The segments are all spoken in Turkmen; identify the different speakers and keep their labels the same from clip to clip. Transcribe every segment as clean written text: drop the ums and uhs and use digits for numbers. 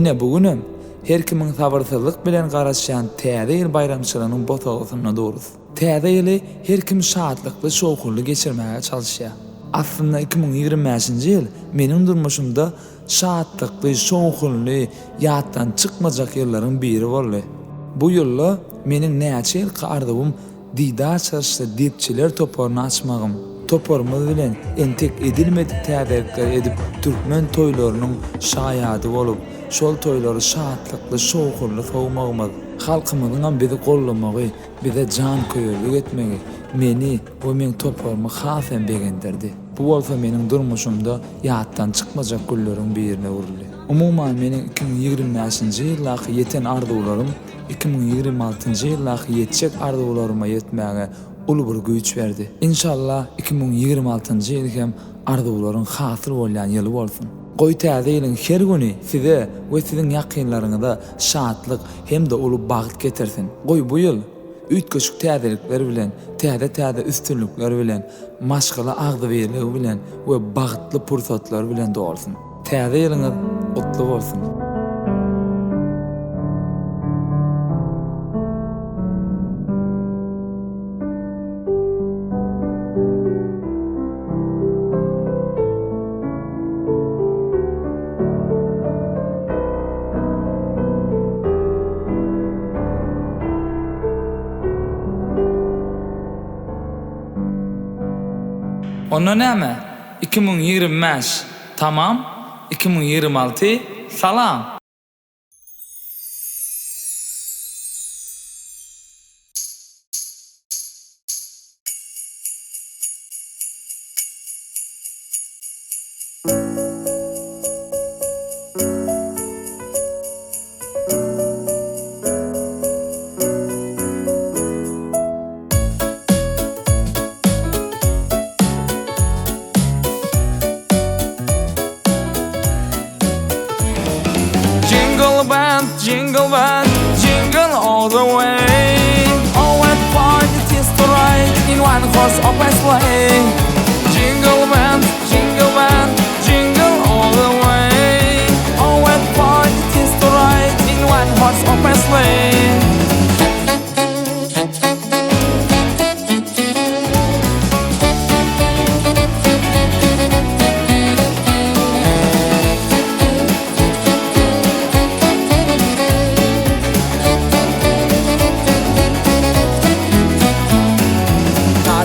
Speaker 1: Ine bugünüm her kimin sabırsızlyk bilen garaşýan täze ýyl bayramçylygynyň botagyna duruz. Täze ýyly her kim şadlykly, şowkurly geçirmäge çalyşýar. Aslında 2025-nji ýyl meniň durmuşymda şadlykly, şowkurly, ýatdan çykmajak ýyllaryň biri boldy. Bu ýylla meniň näçe ýylky ardygym Didar Chyrshly Jingle toparyny açmagym. Toparymyz bilen entek edilmedik täzelikler edip türkmen toýlarynyň şaýady bolup, şol toýlary şadlykly, şowkurly sowmagymyz, halkymyzyň bizi gollamagy, bize jan köýürlük etmegi meni we meň toparymy hasem begendirdi. Bu bolsa meniň durmuşymda ýatdan çykmajak gülleriň birine urildi. Umumyň meniň 2025-nji ýyllaky ýeten arzuwlarym 2026-njy ýyllaky ýetjek arzuwlaryma ýetmäge ulu bir güýç berdi. İnşallah 2026-njy ýyl hem arzuwlaryň hasyl bolýan ýyl bolsun. Goý täze ýylyň her güni size we siziň ýakynlaryňyza şadlyk hem de ulu bagyt getirsin. Goý bu ýyl üýtgeçik täzelikler bilen, täze üstünlükler bilen, maşgala agdyberligi bilen we bagytly pursatlar bilen dolsun. Täze ýylyňyz gutly bolsun. Onu näme? 2025 tamam, 2026 salam. Jingle band, jingle all the way. Oh, what fun it is to ride in one horse open sleigh. Jingle band, jingle all the way. Oh, what fun it is to ride in one horse open sleigh.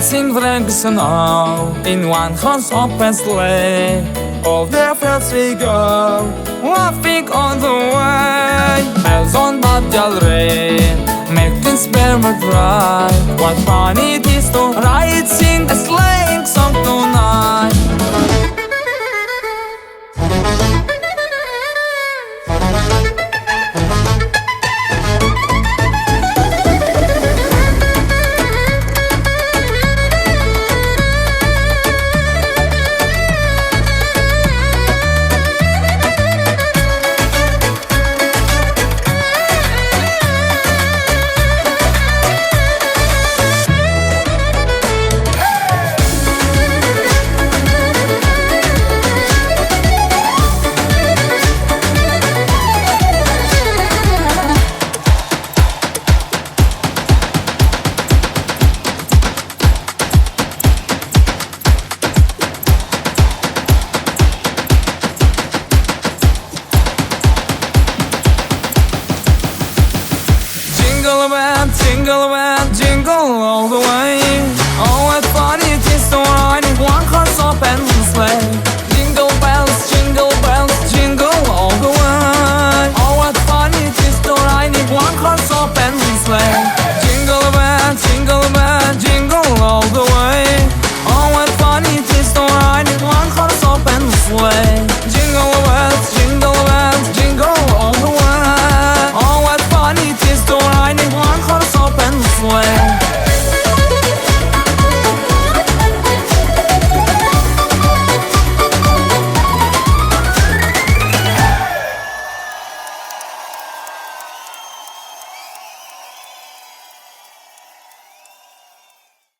Speaker 1: Sing Frank Snow in one horse open sleigh. All the fields we go, laughing on the way. Bells on bobtail ring, making sparrow dry. What fun it is to ride, sing a sleighing song tonight. Jingle band, jingle all the